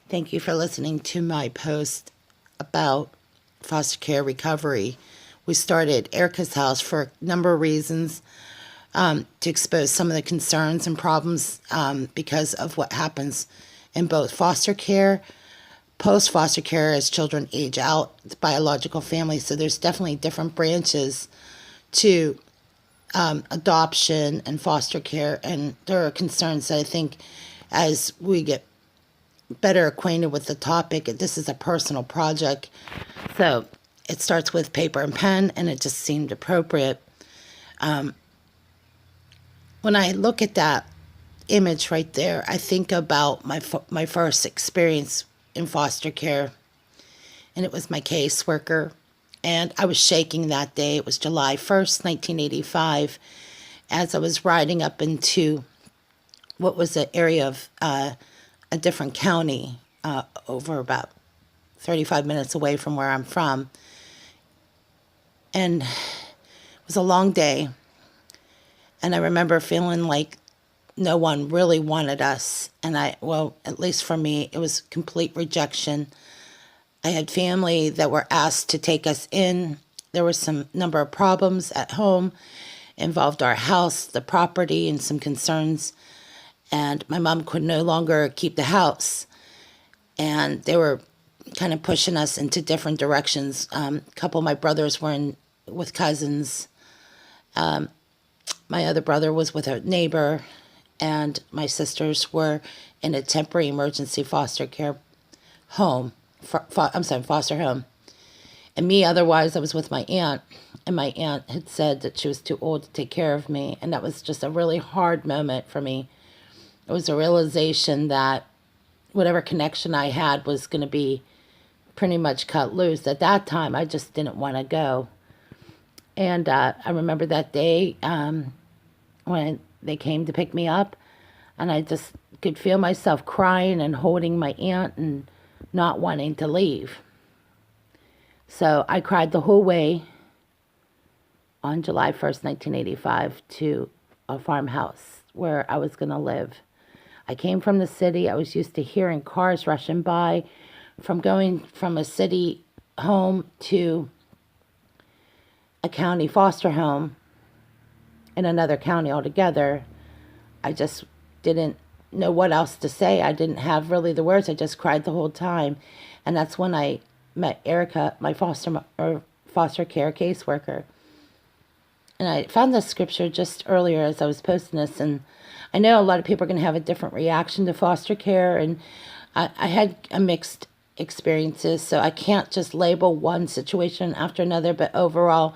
Thank you for listening to my post about foster care recovery. We started Erica's house for a number of reasons, to expose some of the concerns and problems because of what happens in both foster care, post foster care as children age out, the biological family. So there's definitely different branches to adoption and foster care, and there are concerns that I think as we get better acquainted with the topic, this is a personal project, so it starts with paper and pen, and it just seemed appropriate. When I look at that image right there, I think about my first experience in foster care, and it was my caseworker, and I was shaking that day. It was July 1st, 1985, as I was riding up into what was an area of a different county, over about 35 minutes away from where I'm from. And it was a long day. And I remember feeling like no one really wanted us. And at least for me, it was complete rejection. I had family that were asked to take us in. There was some number of problems at home, involved our house, the property, and some concerns. And my mom could no longer keep the house. And they were kind of pushing us into different directions. A couple of my brothers were with cousins. My other brother was with a neighbor. And my sisters were in a temporary emergency foster care home. Foster home. And me, otherwise, I was with my aunt. And my aunt had said that she was too old to take care of me. And that was just a really hard moment for me. It was a realization that whatever connection I had was going to be pretty much cut loose. At that time, I just didn't want to go. And I remember that day when they came to pick me up, and I just could feel myself crying and holding my aunt and not wanting to leave. So I cried the whole way on July 1st, 1985, to a farmhouse where I was going to live. I came from the city. I was used to hearing cars rushing by. From going from a city home to a county foster home in another county altogether, I just didn't know what else to say. I didn't have really the words. I just cried the whole time. And that's when I met Erica, my foster care caseworker. And I found this scripture just earlier as I was posting this, and I know a lot of people are going to have a different reaction to foster care, and I had a mixed experiences, so I can't just label one situation after another, but overall,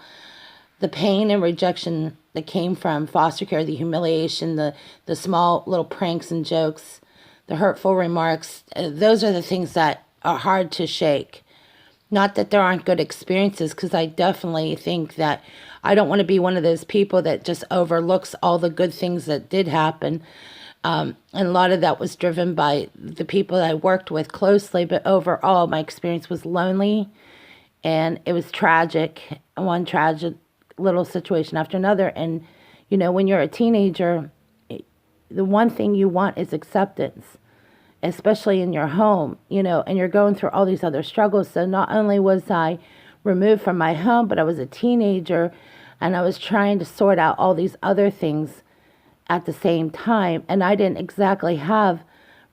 the pain and rejection that came from foster care, the humiliation, the small little pranks and jokes, the hurtful remarks, those are the things that are hard to shake. Not that there aren't good experiences, because I definitely think that I don't want to be one of those people that just overlooks all the good things that did happen. And a lot of that was driven by the people that I worked with closely. But overall, my experience was lonely, and it was tragic. One tragic little situation after another. And, when you're a teenager, the one thing you want is acceptance, especially in your home, and you're going through all these other struggles. So not only was I removed from my home, but I was a teenager, and I was trying to sort out all these other things at the same time. And I didn't exactly have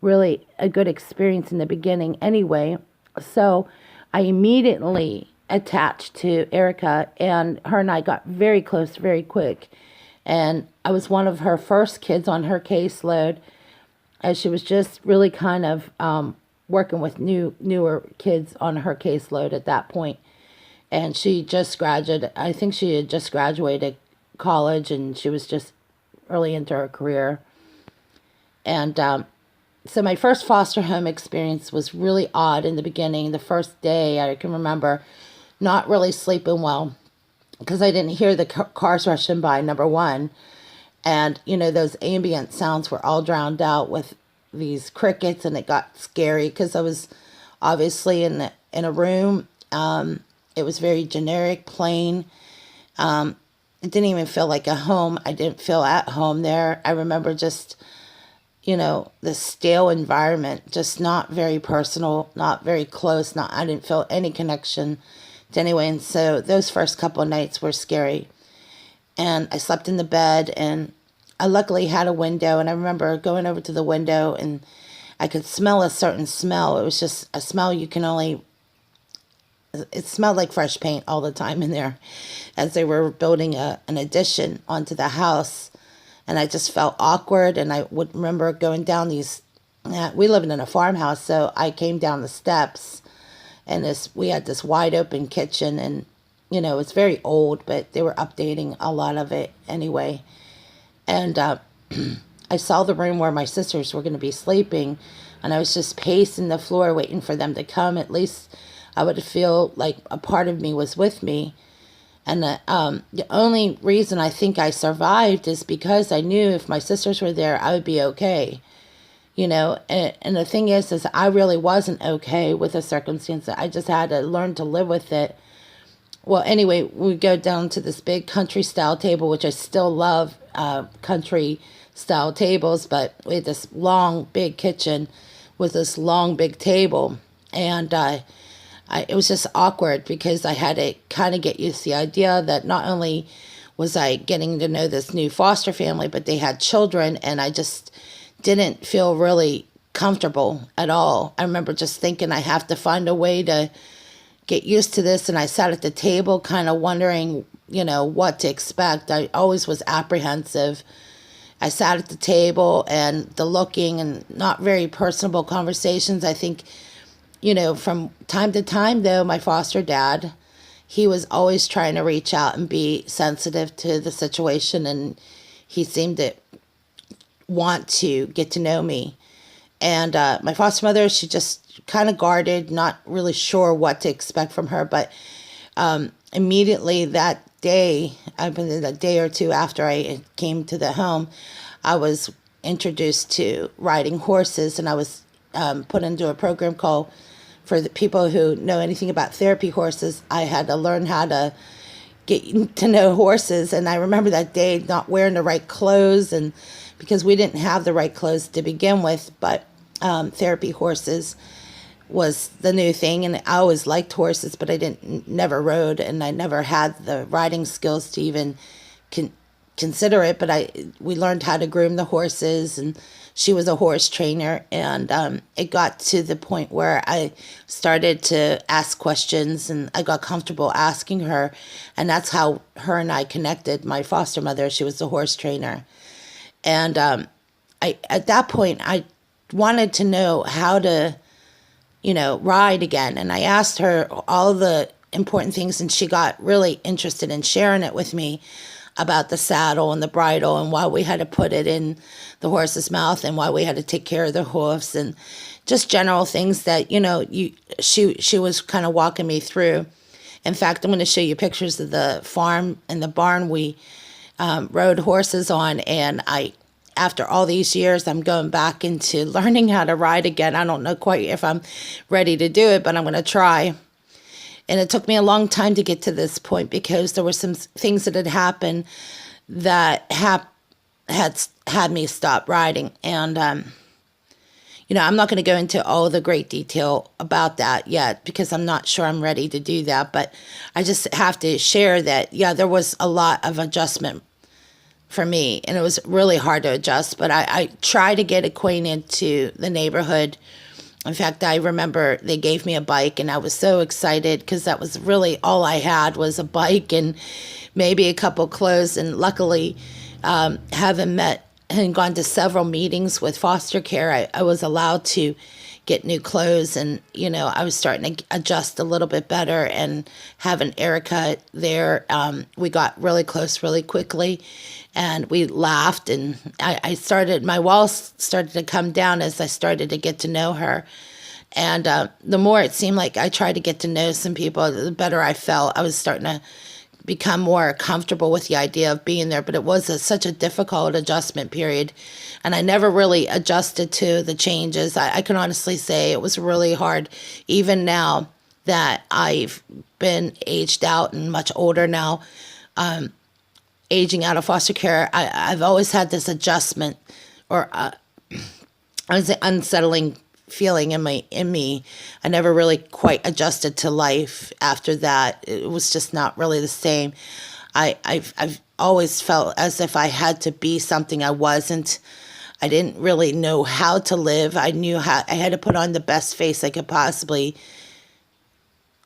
really a good experience in the beginning anyway. So I immediately attached to Erica, and her and I got very close very quick. And I was one of her first kids on her caseload, as she was just really kind of working with newer kids on her caseload at that point. And she just graduated. I think she had just graduated college, and she was just early into her career. And so my first foster home experience was really odd in the beginning. The first day, I can remember not really sleeping well because I didn't hear the cars rushing by, number one. And, those ambient sounds were all drowned out with these crickets, and it got scary because I was obviously in a room. It was very generic, plain. It didn't even feel like a home. I didn't feel at home there. I remember just, this stale environment, just not very personal, not very close. I didn't feel any connection to anyone. And so those first couple of nights were scary. And I slept in the bed, and I luckily had a window. And I remember going over to the window, and I could smell a certain smell. It was just a smell it smelled like fresh paint all the time in there as they were building an addition onto the house. And I just felt awkward. And I would remember going down we lived in a farmhouse, so I came down the steps, and we had this wide open kitchen, and, it's very old, but they were updating a lot of it anyway. And I saw the room where my sisters were going to be sleeping, and I was just pacing the floor waiting for them to come. At least I would feel like a part of me was with me. And the only reason I think I survived is because I knew if my sisters were there, I would be okay. And the thing is I really wasn't okay with the circumstance. I just had to learn to live with it. Well, anyway, we go down to this big country style table, which I still love, country style tables, but we had this long, big kitchen with this long, big table. And it was just awkward because I had to kind of get used to the idea that not only was I getting to know this new foster family, but they had children, and I just didn't feel really comfortable at all. I remember just thinking I have to find a way to get used to this, and I sat at the table kind of wondering, what to expect. I always was apprehensive. I sat at the table, and the looking and not very personable conversations. I think, from time to time, though, my foster dad, he was always trying to reach out and be sensitive to the situation, and he seemed to want to get to know me. And my foster mother, she just kind of guarded, not really sure what to expect from her. But immediately that day, a day or two after I came to the home, I was introduced to riding horses, and I was put into a program called, for the people who know anything about therapy horses, I had to learn how to get to know horses. And I remember that day not wearing the right clothes, and because we didn't have the right clothes to begin with, but therapy horses was the new thing. And I always liked horses, but I never rode, and I never had the riding skills to even consider it. But we learned how to groom the horses, and she was a horse trainer. And it got to the point where I started to ask questions, and I got comfortable asking her. And that's how her and I connected. My foster mother, she was a horse trainer. And at that point, I wanted to know how to, ride again. And I asked her all the important things, and she got really interested in sharing it with me about the saddle and the bridle, and why we had to put it in the horse's mouth, and why we had to take care of the hoofs, and just general things that, she was kind of walking me through. In fact, I'm going to show you pictures of the farm and the barn we rode horses on. And after all these years, I'm going back into learning how to ride again. I don't know quite if I'm ready to do it, but I'm going to try. And it took me a long time to get to this point, because there were some things that had happened that had me stop riding. And, I'm not going to go into all the great detail about that yet, because I'm not sure I'm ready to do that. But I just have to share that, there was a lot of adjustment for me, and it was really hard to adjust. But I tried to get acquainted to the neighborhood. In fact, I remember they gave me a bike, and I was so excited, because that was really all I had, was a bike and maybe a couple clothes. And luckily, having met and gone to several meetings with foster care, I was allowed to get new clothes, and I was starting to adjust a little bit better and have an haircut there. We got really close really quickly, and we laughed, and my walls started to come down as I started to get to know her. And the more it seemed like I tried to get to know some people, the better I felt. I was starting to become more comfortable with the idea of being there. But it was such a difficult adjustment period, and I never really adjusted to the changes. I can honestly say it was really hard, even now that I've been aged out and much older now, aging out of foster care. I've always had this adjustment or I was an unsettling feeling in me. I never really quite adjusted to life after that. It was just not really the same. I've always felt as if I had to be something I wasn't. I didn't really know how to live. I knew how I had to put on the best face I could possibly.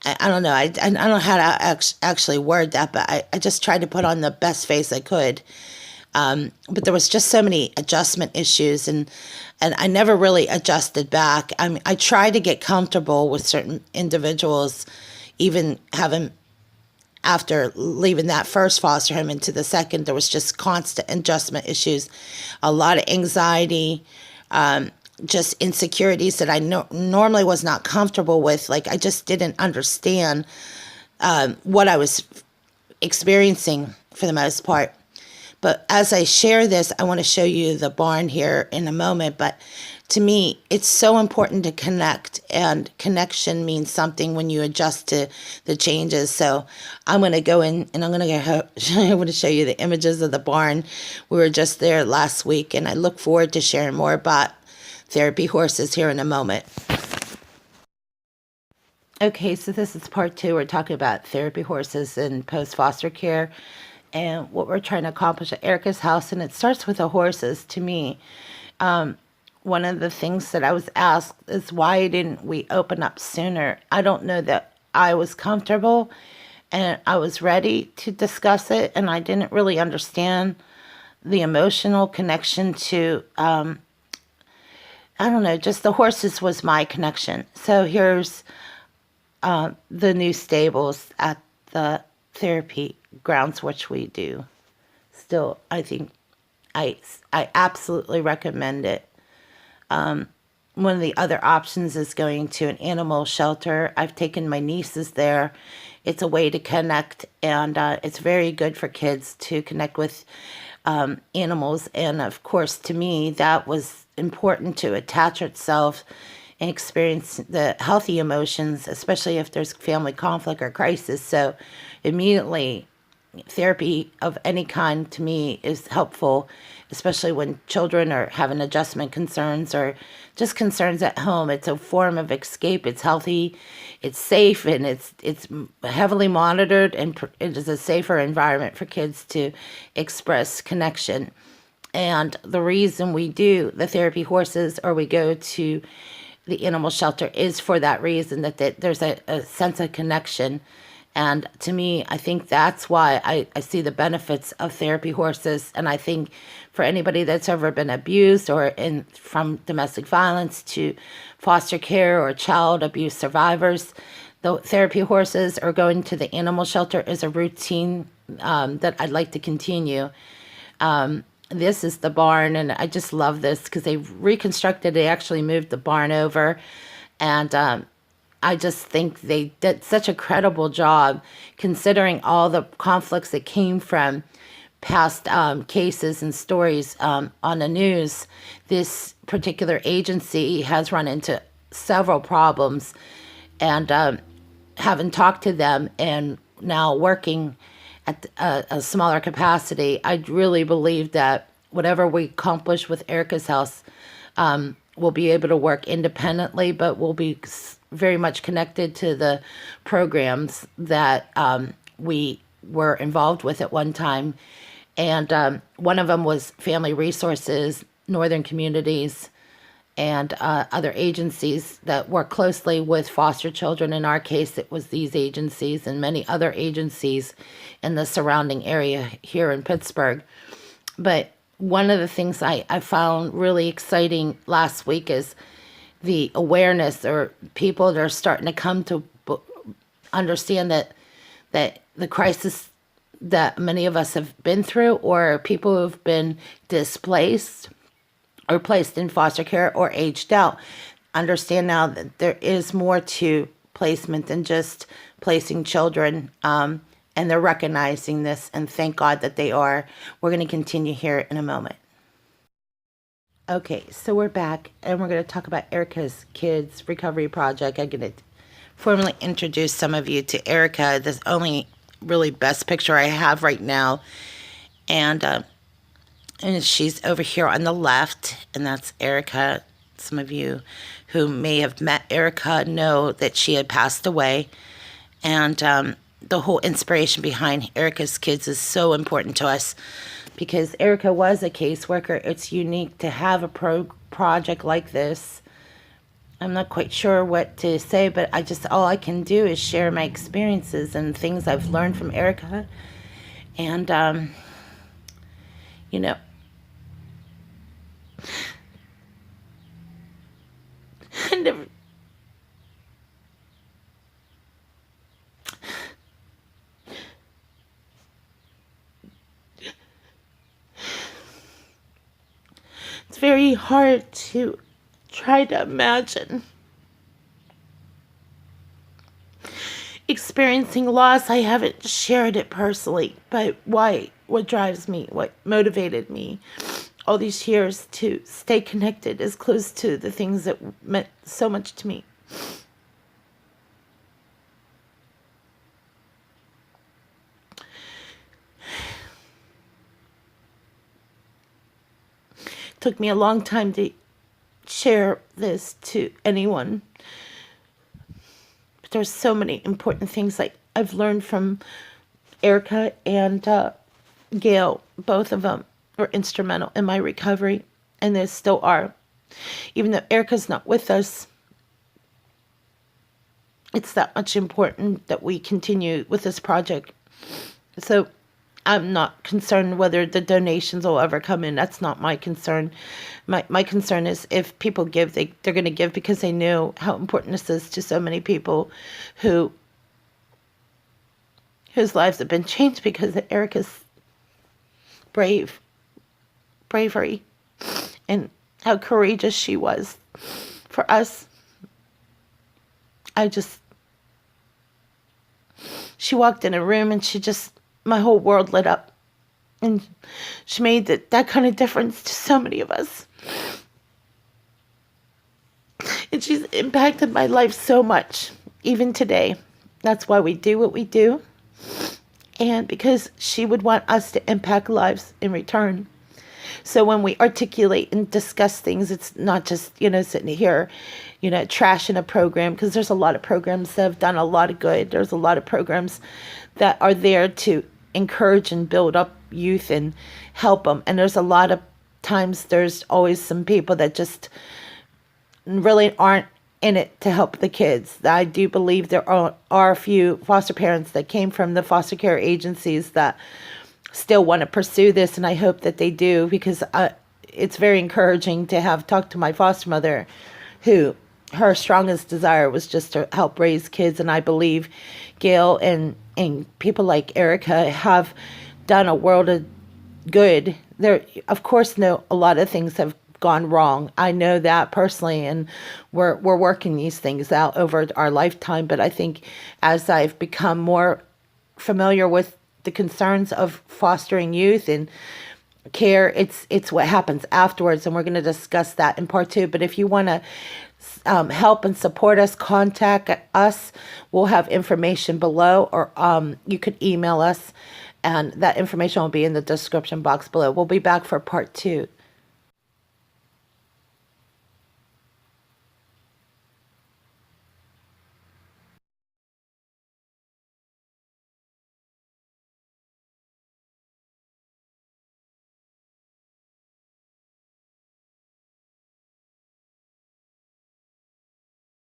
I don't know. I don't know how to actually word that, but I just tried to put on the best face I could. But there was just so many adjustment issues, and I never really adjusted back. I mean, I tried to get comfortable with certain individuals, even having after leaving that first foster home into the second. There was just constant adjustment issues, a lot of anxiety, just insecurities that I normally was not comfortable with. Like, I just didn't understand what I was experiencing for the most part. But as I share this, I want to show you the barn here in a moment. But to me, it's so important to connect, and connection means something when you adjust to the changes. So I'm going to go in and I'm going to show you the images of the barn. We were just there last week, and I look forward to sharing more about therapy horses here in a moment. Okay, so this is part 2. We're talking about therapy horses in post-foster care and what we're trying to accomplish at Erica's house. And it starts with the horses. To me, one of the things that I was asked is, why didn't we open up sooner? I don't know that I was comfortable and I was ready to discuss it, and I didn't really understand the emotional connection to, I don't know, just the horses was my connection. So here's the new stables at the therapy grounds, which we do. Still, I think I absolutely recommend it. One of the other options is going to an animal shelter. I've taken my nieces there. It's a way to connect, and it's very good for kids to connect with animals. And of course, to me, that was important to attach itself and experience the healthy emotions, especially if there's family conflict or crisis. So immediately, therapy of any kind to me is helpful, especially when children are having adjustment concerns or just concerns at home. It's a form of escape. It's healthy, it's safe, and it's heavily monitored, and it is a safer environment for kids to express connection. And the reason we do the therapy horses or we go to the animal shelter is for that reason, that there's a sense of connection. And to me, I think that's why I see the benefits of therapy horses. And I think for anybody that's ever been abused or from domestic violence to foster care or child abuse survivors, the therapy horses or going to the animal shelter is a routine that I'd like to continue. This is the barn, and I just love this because they reconstructed. They actually moved the barn over, and I just think they did such a credible job considering all the conflicts that came from past cases and stories on the news. This particular agency has run into several problems, and having talked to them and now working at a smaller capacity, I really believe that whatever we accomplish with Erica's house, we'll be able to work independently, but we'll be very much connected to the programs that we were involved with at one time. And one of them was Family Resources, Northern Communities, and other agencies that work closely with foster children. In our case, it was these agencies and many other agencies in the surrounding area here in Pittsburgh. But one of the things I found really exciting last week is the awareness, or people that are starting to come to understand that the crisis that many of us have been through, or people who have been displaced or placed in foster care or aged out, understand now that there is more to placement than just placing children, and they're recognizing this, and thank God that they are. We're going to continue here in a moment. Okay, so we're back, and we're going to talk about Erica's Kids Recovery Project. I'm going to formally introduce some of you to Erica. This only really best picture I have right now, and she's over here on the left, and that's Erica some of you who may have met Erica know that she had passed away. And the whole inspiration behind Erica's Kids is so important to us because Erica was a caseworker. It's unique to have a project like this. I'm not quite sure what to say, but all I can do is share my experiences and things I've learned from Erica. And, you know, I never... It's very hard to try to imagine experiencing loss. I haven't shared it personally, but what drives me, what motivated me all these years to stay connected as close to the things that meant so much to me. It took me a long time to share this to anyone. But there's so many important things like I've learned from Erica and Gail. Both of them were instrumental in my recovery, and they still are. Even though Erica's not with us, it's that much important that we continue with this project. So I'm not concerned whether the donations will ever come in. That's not my concern. My concern is if people give, they're going to give because they know how important this is to so many people whose lives have been changed because of Erica's bravery and how courageous she was for us. She walked in a room and my whole world lit up. And she made that kind of difference to so many of us. And she's impacted my life so much, even today. That's why we do what we do. And because she would want us to impact lives in return. So when we articulate and discuss things, it's not just, sitting here, trashing a program, because there's a lot of programs that have done a lot of good. There's a lot of programs that are there to encourage and build up youth and help them. And there's a lot of times there's always some people that just really aren't in it to help the kids. I do believe there are a few foster parents that came from the foster care agencies that still want to pursue this, and I hope that they do, because it's very encouraging to have talked to my foster mother, who her strongest desire was just to help raise kids. And I believe Gail and people like Erica have done a world of good. There, of course, a lot of things have gone wrong. I know that personally, and we're working these things out over our lifetime. But I think as I've become more familiar with the concerns of fostering youth and care, it's what happens afterwards, and we're going to discuss that in part 2. But if you want to help and support us, contact us. We'll have information below, or you could email us, and that information will be in the description box below. We'll be back for part 2.